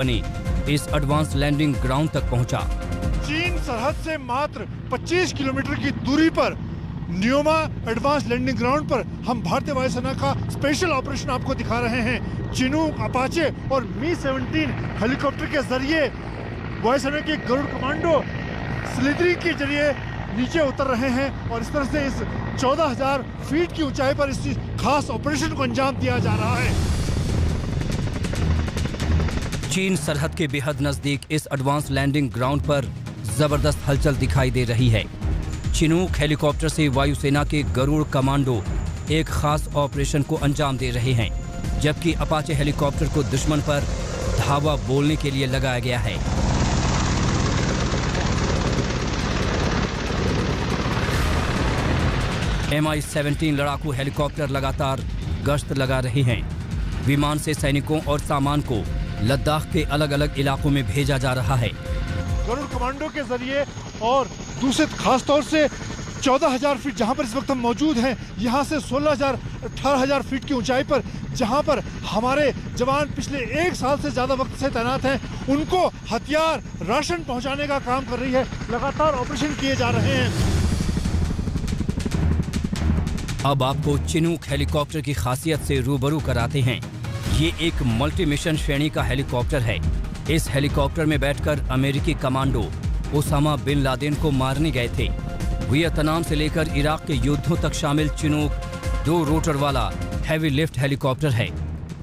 बनी इस advance landing ground तक पहुंचा। चीन सरहद से मात्र 25 किलोमीटर की दूरी पर न्योमा एडवांस लैंडिंग ग्राउंड पर हम भारतीय वायुसेना का स्पेशल ऑपरेशन आपको दिखा रहे हैं। चिनूक, अपाचे और मी-17 हेलीकॉप्टर के जरिए वायुसेना के गरुड़ कमांडो स्लिदरी के जरिए नीचे उतर रहे हैं और इस तरह से इस 14,000 फीट की ऊंचाई पर इस खास ऑपरेशन को अंजाम दिया जा रहा है। चीन सरहद के बेहद नजदीक इस एडवांस लैंडिंग ग्राउंड पर जबरदस्त हलचल दिखाई दे रही है। चिनूक हेलीकॉप्टर से वायुसेना के गरुड़ कमांडो एक खास ऑपरेशन को अंजाम दे रहे हैं, जबकि अपाचे हेलीकॉप्टर को दुश्मन पर धावा बोलने के लिए लगाया गया है। Mi-17 लड़ाकू हेलीकॉप्टर लगातार गश्त लगा रहे हैं। विमान से सैनिकों और सामान को लद्दाख के अलग अलग इलाकों में भेजा जा रहा है। गरुड़ कमांडो के जरिए और दूसरे खास तौर से 14,000 फीट जहां पर इस वक्त हम मौजूद हैं, यहां से 16,000 18,000 फीट की ऊंचाई पर जहां पर हमारे जवान पिछले 1 साल से ज्यादा वक्त से तैनात हैं, उनको हथियार, राशन पहुंचाने का काम कर रही है। लगातार ऑपरेशन किए जा रहे हैं। अब आपको चिनूक हेलीकॉप्टर की खासियत से रूबरू कराते हैं। ये एक मल्टी मिशन श्रेणी का हेलीकॉप्टर है। इस हेलीकॉप्टर में बैठकर अमेरिकी कमांडो ओसामा बिन लादेन को मारने गए थे। वियतनाम से लेकर इराक के युद्धों तक शामिल चिनूक 2 रोटर वाला हैवी लिफ्ट हेलीकॉप्टर है।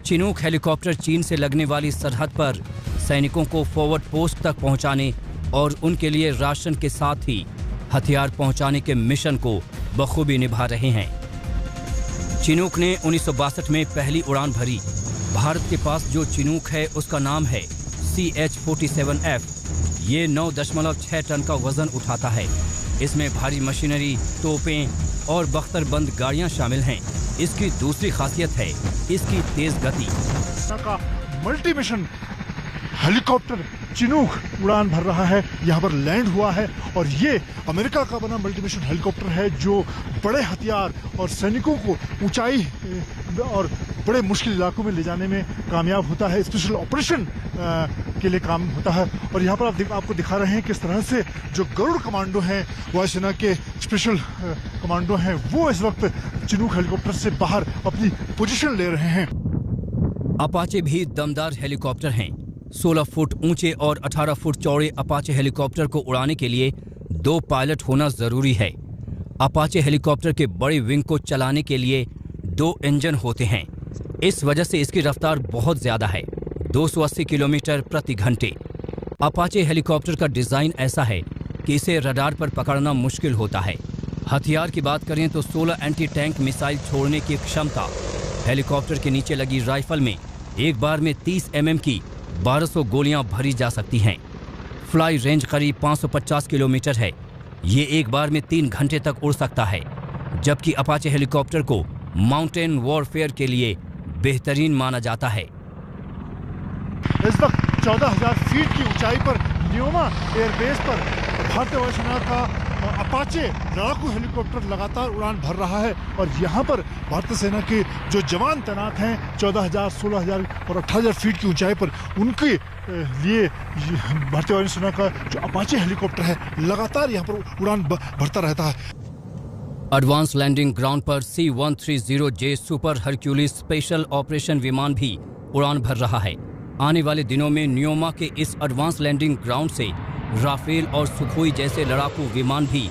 चिनूक हेलीकॉप्टर चीन से लगने वाली सरहद पर सैनिकों को फॉरवर्ड पोस्ट तक पहुंचाने और उनके लिए राशन के साथ ही हथियार पहुंचाने के मिशन को बखूबी निभा रहे हैं। चिनूक ने 1962 में पहली उड़ान भरी। भारत के पास जो चिनूक है उसका नाम है CH-47F। ये 9.6 टन का वजन उठाता है। इसमें भारी मशीनरी, तोपें और बख्तरबंद गाड़ियां शामिल हैं। इसकी दूसरी खासियत है इसकी तेज गति। मल्टी मिशन हेलीकॉप्टर चिनूक उड़ान भर रहा है, यहाँ पर लैंड हुआ है और ये अमेरिका का बना मल्टी मिशन हेलीकॉप्टर है जो बड़े हथियार और सैनिकों को ऊंचाई और बड़े मुश्किल इलाकों में ले जाने में कामयाब होता है। स्पेशल ऑपरेशन के लिए काम होता है। और यहाँ पर आपको दिखा रहे हैं किस तरह से जो गरुड़ कमांडो हैं, वायुसेना के स्पेशल कमांडो हैं, वो इस वक्त चिनूक हेलीकॉप्टर से बाहर अपनी पोजीशन ले रहे हैं। अपाचे भी दमदार हेलीकॉप्टर हैं। 16 फुट ऊंचे और 18 फुट चौड़े अपाचे हेलीकॉप्टर को उड़ाने के लिए 2 पायलट होना जरूरी है। अपाचे हेलीकॉप्टर के बड़े विंग को चलाने के लिए 2 इंजन होते हैं। इस वजह से इसकी रफ्तार बहुत ज्यादा है, 280 किलोमीटर प्रति घंटे। अपाचे हेलीकॉप्टर का डिजाइन ऐसा है कि इसे रडार पर पकड़ना मुश्किल होता है। हथियार की बात करें तो 16 एंटी टैंक मिसाइल छोड़ने की क्षमता। हेलीकॉप्टर के नीचे लगी राइफल में एक बार में 30 mm की 1200 गोलियां भरी जा सकती हैं। फ्लाई रेंज करीब 550 किलोमीटर है। ये एक बार में 3 घंटे तक उड़ सकता है, जबकि अपाचे हेलीकॉप्टर को माउंटेन वॉरफेयर के लिए बेहतरीन माना जाता है। इस वक्त 14,000 फीट की ऊंचाई पर न्योमा एयरबेस पर भारतीय वायुसेना का अपाचे लड़ाकू हेलीकॉप्टर लगातार उड़ान भर रहा है और यहाँ पर भारतीय सेना के जो जवान तैनात हैं 14,000, 16,000 और 18,000 फीट की ऊंचाई पर, उनके लिए भारतीय वायुसेना का जो अपाचे हेलीकॉप्टर है लगातार यहाँ पर उड़ान भरता रहता है। एडवांस लैंडिंग ग्राउंड पर C-130J super Hercules special operation विमान भी उड़ान भर रहा है। आने वाले दिनों में न्योमा के इस एडवांस लैंडिंग ग्राउंड से राफेल और सुखोई जैसे लड़ाकू विमान भी